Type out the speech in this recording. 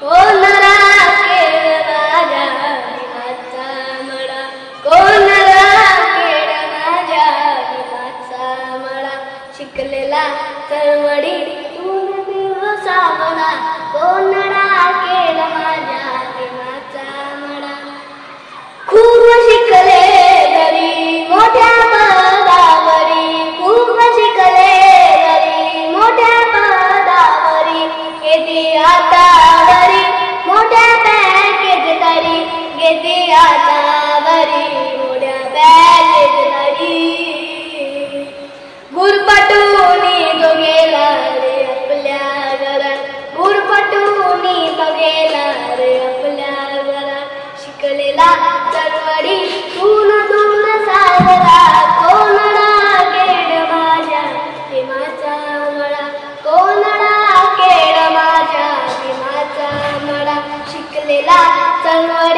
कोणरा केळ माझ्या भीमाचा मळा, कोणरा केळ माझ्या भीमाचा मळा, शिकलेला चळवळी तून दिवसा बळा, कोणरा केळ माझ्या भीमाचा मळा. खूप शिकले घरी मोठ्या पदावरी, खूप शिकले घरी मोठ्या पदावरी, घेते आता बरी मोठ्या बँकेत तरी, घेते आता बरी मोठ्या बँकेत तरी. गुरपटूनी तो गेला रे आपल्या घरात, गुरपटूनी तो गेला रे आपल्या घरात, शिकलेला चळवळी तून दूर साजरा, कोणरा केळ माझ्या भीमाचा मळा, कोणरा केळ माझ्या भीमाचा मळा, शिकलेला चळवळी